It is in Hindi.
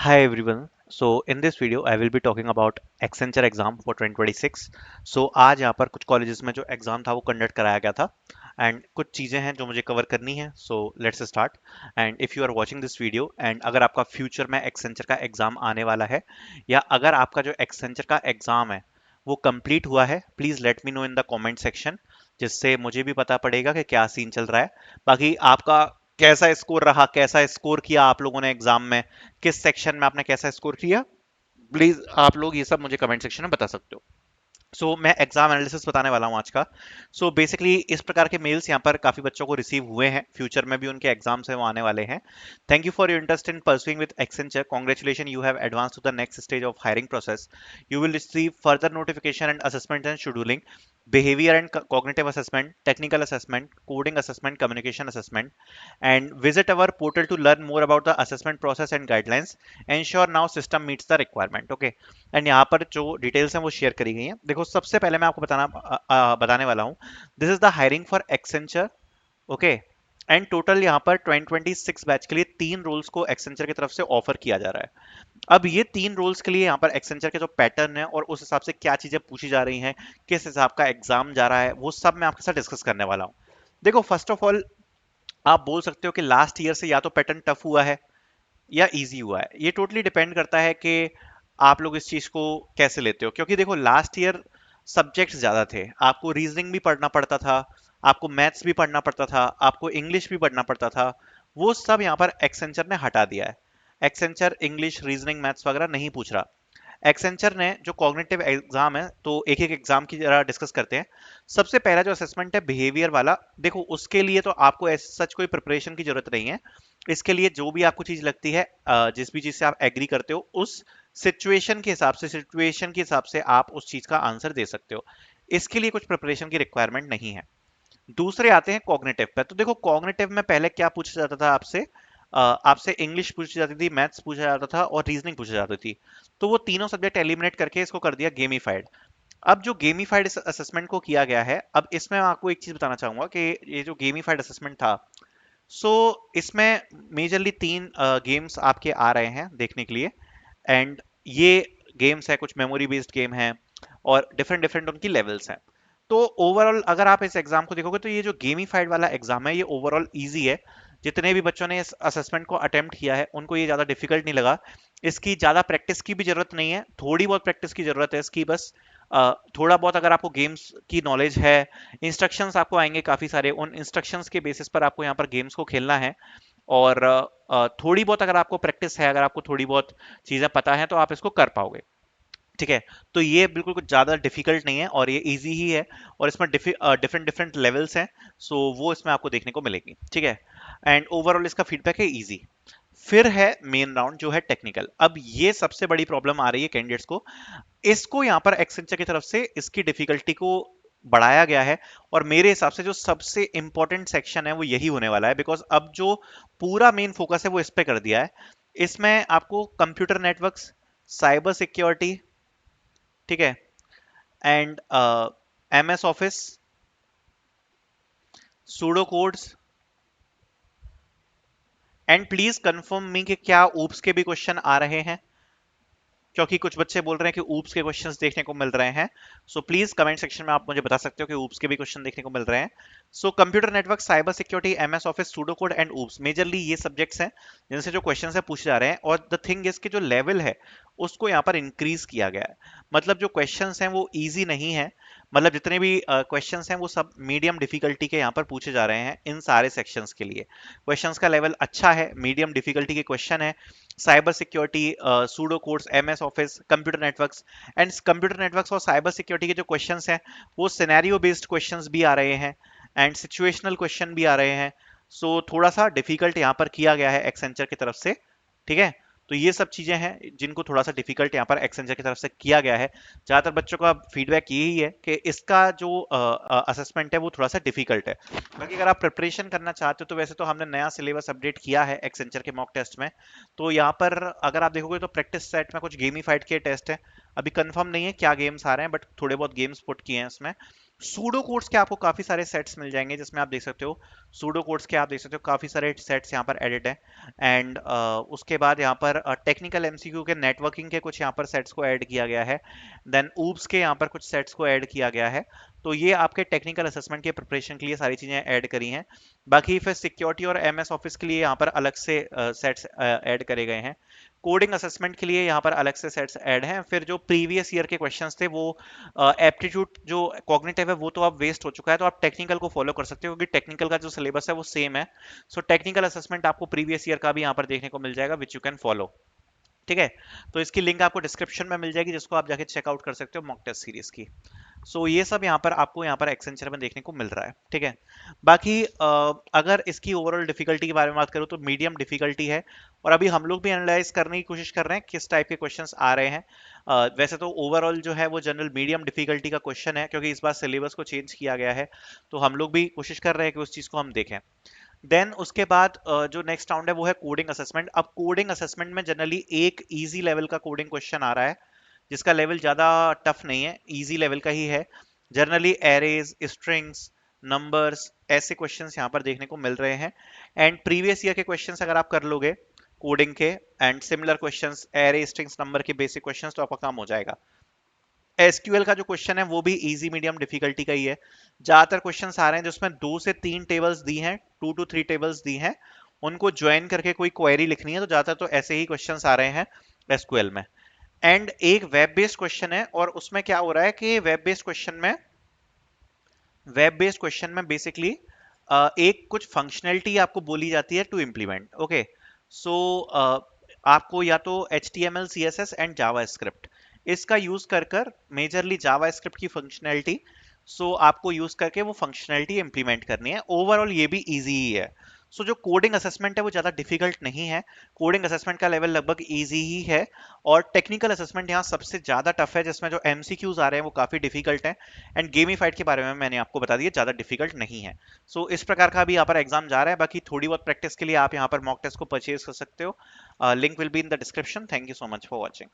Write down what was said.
Hi everyone. So in this video I will be talking about Accenture exam for 2026. So आज यहाँ पर कुछ कॉलेजेस में जो एग्जाम था वो कंडक्ट कराया गया था एंड कुछ चीज़ें हैं जो मुझे कवर करनी है. So let's start. And if you are watching this video and अगर आपका फ्यूचर में एक्सेंचर का एग्जाम आने वाला है या अगर आपका जो एक्सेंचर का एग्जाम है वो कंप्लीट हुआ है, please let me know in the comment section, जिससे मुझे भी पता पड़ेगा कि क्या सीन चल रहा है. बाकी आपका कैसा स्कोर रहा, कैसा स्कोर किया आप लोगों ने एग्जाम में, किस सेक्शन में आपने कैसा स्कोर किया, प्लीज आप लोग ये सब मुझे कमेंट सेक्शन में बता सकते हो. मैं एग्जाम एनालिसिस बताने वाला हूँ आज का. बेसिकली इस प्रकार के मेल्स यहाँ पर काफी बच्चों को रिसीव हुए हैं, फ्यूचर में भी उनके एग्जाम्स हैं वो आने वाले हैं. Thank you for your interest in pursuing with Accenture. Congratulation, you have advance to the next stage of hiring process. You will receive further notification and assessment and scheduling, behavior and cognitive assessment, technical assessment, coding assessment, communication assessment, and visit our portal to learn more about the assessment process and guidelines. Ensure now system meets the requirement. Okay. And यहाँ पर जो डिटेल्स हैं वो शेयर करी गई हैं. देखो, सबसे पहले मैं आपको बताने वाला हूँ, this is the hiring for Accenture. Okay. And total यहाँ पर 2026 बैच के लिए 3 रोल्स को एक्सेंचर की तरफ से ऑफर किया जा रहा है. अब ये 3 रोल्स के लिए यहाँ पर एक्सेंचर के जो पैटर्न है और उस हिसाब से क्या चीजें पूछी जा रही हैं, किस हिसाब का एग्जाम जा रहा है, वो सब मैं आपके साथ डिस्कस करने वाला हूँ. देखो, फर्स्ट ऑफ ऑल आप बोल सकते हो कि लास्ट ईयर से या तो पैटर्न टफ हुआ है या इजी हुआ है. ये टोटली डिपेंड करता है कि आप लोग इस चीज को कैसे लेते हो. क्योंकि देखो, लास्ट ईयर सब्जेक्ट्स ज्यादा थे, आपको रीजनिंग भी पढ़ना पड़ता था, आपको मैथ्स भी पढ़ना पड़ता था, आपको इंग्लिश भी पढ़ना पड़ता था. वो सब यहाँ पर एक्सेंचर ने हटा दिया है. एक्सेंचर इंग्लिश, रीजनिंग, मैथ्स वगैरह नहीं पूछ रहा. एक्सेंचर ने जो कॉग्निटिव एग्जाम है, तो एक एक एग्जाम की जरा डिस्कस करते हैं. सबसे पहला जो असेसमेंट है बिहेवियर वाला, देखो उसके लिए तो आपको ऐसे सच कोई प्रिपरेशन की जरूरत नहीं है. इसके लिए जो भी आपको चीज लगती है, जिस भी चीज से आप एग्री करते हो, उस सिचुएशन के हिसाब से आप उस चीज का आंसर दे सकते हो. इसके लिए कुछ प्रिपरेशन की रिक्वायरमेंट नहीं है. दूसरे आते हैं कॉग्निटिव पे. तो देखो, कॉग्निटिव में पहले क्या पूछा जाता था आपसे, आपसे इंग्लिश पूछी जाती थी, मैथ्स पूछा जाता था और रीजनिंग पूछी जाती थी. तो वो तीनों सब्जेक्ट एलिमिनेट करके इसको कर दिया गेमिफाइड. अब जो गेमिफाइड असेसमेंट को किया गया है, अब इसमें मैं आपको एक चीज बताना चाहूंगा कि ये जो गेमिफाइड असेसमेंट था, सो इसमें मेजरली 3 गेम्स आपके आ रहे हैं देखने के लिए. एंड ये गेम्स है, कुछ मेमोरी बेस्ड गेम है और डिफरेंट डिफरेंट उनकी लेवल्स हैं. तो ओवरऑल अगर आप इस एग्जाम को देखोगे तो ये जो गेमिफाइड वाला एग्जाम है ये ओवरऑल इजी है. जितने भी बच्चों ने इस असेसमेंट को अटेम्प्ट किया है उनको ये ज़्यादा डिफिकल्ट नहीं लगा. इसकी ज़्यादा प्रैक्टिस की भी जरूरत नहीं है, थोड़ी बहुत प्रैक्टिस की जरूरत है इसकी बस. थोड़ा बहुत अगर आपको गेम्स की नॉलेज है, इंस्ट्रक्शंस आपको आएंगे काफ़ी सारे, उन इंस्ट्रक्शंस के बेसिस पर आपको यहाँ पर गेम्स को खेलना है. और थोड़ी बहुत अगर आपको प्रैक्टिस है, अगर आपको थोड़ी बहुत चीज़ें पता है, तो आप इसको कर पाओगे. ठीक है. तो ये बिल्कुल कुछ ज़्यादा डिफिकल्ट नहीं है और ये इजी ही है. और इसमें डिफरेंट डिफरेंट लेवल्स हैं. वो इसमें आपको देखने को मिलेगी. ठीक है. एंड ओवरऑल इसका फीडबैक है इजी. फिर है मेन राउंड जो है टेक्निकल. अब ये सबसे बड़ी प्रॉब्लम आ रही है कैंडिडेट्स को. इसको यहाँ पर एक्सेंचर की तरफ से इसकी डिफिकल्टी को बढ़ाया गया है. और मेरे हिसाब से जो सबसे इंपॉर्टेंट सेक्शन है वो यही होने वाला है, बिकॉज अब जो पूरा मेन फोकस है वो इस पे कर दिया है. इसमें आपको कंप्यूटर नेटवर्क्स, साइबर सिक्योरिटी, ठीक है, and MS office, pseudo codes, and please confirm me कि क्या ऊप्स के भी क्वेश्चन आ रहे हैं, क्योंकि कुछ बच्चे बोल रहे हैं कि ऊप्स के क्वेश्चंस देखने को मिल रहे हैं. प्लीज कमेंट सेक्शन में आप मुझे बता सकते हो कि ऊप्स के भी क्वेश्चन देखने को मिल रहे हैं. Computer network, cyber security, MS office, pseudo code and oops, majorly ये सब्जेक्ट्स हैं जिनसे जो क्वेश्चंस है पूछे जा रहे हैं. और द थिंग इज कि जो लेवल है उसको यहाँ पर इंक्रीज किया गया है. मतलब जो क्वेश्चंस हैं वो ईजी नहीं है. मतलब जितने भी क्वेश्चंस हैं वो सब मीडियम डिफिकल्टी के यहाँ पर पूछे जा रहे हैं इन सारे सेक्शंस के लिए. क्वेश्चंस का लेवल अच्छा है, मीडियम डिफिकल्टी के क्वेश्चन है. Cyber security, pseudo codes, MS office, computer networks. And computer networks और साइबर सिक्योरिटी के जो क्वेश्चंस हैं वो सिनेरियो बेस्ड क्वेश्चंस भी आ रहे हैं एंड सिचुएशनल क्वेश्चन भी आ रहे हैं. थोड़ा सा डिफिकल्ट यहाँ पर किया गया है एक्सेंचर की तरफ से. ठीक है. तो ये सब चीजें हैं जिनको थोड़ा सा डिफिकल्ट यहाँ पर एक्सेंचर की तरफ से किया गया है. ज्यादातर बच्चों का फीडबैक यही है कि इसका जो असेसमेंट है वो थोड़ा सा डिफिकल्ट है. बाकी अगर आप प्रिपरेशन करना चाहते हो तो वैसे तो हमने नया सिलेबस अपडेट किया है एक्सेंचर के मॉक टेस्ट में. तो यहाँ पर अगर आप देखोगे तो प्रैक्टिस सेट में कुछ गेमिफाइड के टेस्ट है. अभी कंफर्म नहीं है क्या गेम्स आ रहे हैं, बट थोड़े बहुत गेम्स पुट किए हैं इसमें. सूडो कोड्स के आपको काफी सारे सेट्स मिल जाएंगे, जिसमें आप देख सकते हो सूडो कोड्स के आप देख सकते हो काफी सारे सेट्स यहाँ पर एडिट है। एंड उसके बाद यहाँ पर टेक्निकल एमसीक्यू के नेटवर्किंग के कुछ यहाँ पर सेट्स को ऐड किया गया है। देन ऊप्स के यहाँ पर कुछ सेट्स को ऐड किया गया है। तो ये आपके टेक्निकल असेसमेंट के प्रिपरेशन के लिए सारी चीजें ऐड करी हैं। बाकी फिर सिक्योरिटी और एमएस ऑफिस के लिए यहाँ पर अलग से सेट्स ऐड करे गए हैं। कोडिंग असेसमेंट के लिए यहाँ पर अलग से सेट्स ऐड हैं। फिर जो प्रीवियस ईयर के क्वेश्चंस थे वो एप्टीट्यूड जो कॉग्निटिव है वो तो आप वेस्ट हो चुका है, तो आप टेक्निकल को फॉलो कर सकते हो क्योंकि टेक्निकल का जो सिलेबस है वो सेम है। सो टेक्निकल असेसमेंट आपको प्रीवियस ईयर का भी यहाँ पर देखने को मिल जाएगा, विच यू कैन फॉलो। ठीक है, तो इसकी लिंक आपको डिस्क्रिप्शन में मिल जाएगी, जिसको आप जाके चेकआउट कर सकते हो मॉक टेस्ट सीरीज की। ये सब यहाँ पर आपको यहाँ पर एक्सेंचर में देखने को मिल रहा है। ठीक है, बाकी अगर इसकी ओवरऑल डिफिकल्टी के बारे में बात करूँ तो मीडियम डिफिकल्टी है। और अभी हम लोग भी एनालाइज करने की कोशिश कर रहे हैं किस टाइप के क्वेश्चंस आ रहे हैं। वैसे तो ओवरऑल जो है वो जनरल मीडियम डिफिकल्टी का क्वेश्चन है, क्योंकि इस बार सिलेबस को चेंज किया गया है। तो हम लोग भी कोशिश कर रहे हैं कि उस चीज को हम देखें। देन उसके बाद जो नेक्स्ट राउंड है वो है कोडिंग असेसमेंट। अब कोडिंग असेसमेंट में जनरली एक इजी लेवल का कोडिंग क्वेश्चन आ रहा है, जिसका लेवल ज्यादा टफ नहीं है, इजी लेवल का ही है। जनरली एरेज, स्ट्रिंग्स, नंबर्स, ऐसे क्वेश्चंस यहाँ पर देखने को मिल रहे हैं। एंड प्रीवियस ईयर के क्वेश्चंस अगर आप कर लोगे कोडिंग के and similar questions, array, strings, number के बेसिक क्वेश्चंस, तो आपका काम हो जाएगा। एसक्यूएल का जो क्वेश्चन है वो भी इजी मीडियम डिफिकल्टी का ही है। ज्यादातर क्वेश्चंस आ रहे हैं जिसमें 2 से 3 टेबल्स दी हैं, 2 to 3 टेबल्स दी हैं, उनको ज्वाइन करके कोई क्वेरी लिखनी है। तो ज्यादातर तो ऐसे ही क्वेश्चंस आ रहे हैं एसक्यूएल में। एंड एक वेब बेस्ड क्वेश्चन है, और उसमें क्या हो रहा है कि वेब बेस्ड क्वेश्चन में बेसिकली एक कुछ फंक्शनैलिटी आपको बोली जाती है टू इम्प्लीमेंट। ओके, सो आपको या तो HTML, CSS and Java script इसका यूज कर कर, मेजरली जावा स्क्रिप्ट की फंक्शनैलिटी, आपको यूज करके वो फंक्शनैलिटी इंप्लीमेंट करनी है। ओवरऑल ये भी इजी ही है। जो कोडिंग असेसमेंट है वो ज्यादा डिफिकल्ट नहीं है, कोडिंग असेसमेंट का लेवल लगभग इजी ही है। और टेक्निकल असेसमेंट यहाँ सबसे ज्यादा टफ है, जिसमें जो एमसीक्यूज आ रहे हैं वो काफी डिफिकल्ट हैं। एंड गेमीफाइड के बारे में मैंने आपको बता दिया, ज्यादा डिफिकल्ट नहीं है। इस प्रकार का भी यहाँ पर एग्जाम जा रहा है। बाकी थोड़ी बहुत प्रैक्टिस के लिए आप यहाँ पर मॉक टेस्ट को परचेज कर सकते हो। Link will be in the description. Thank you so much for watching.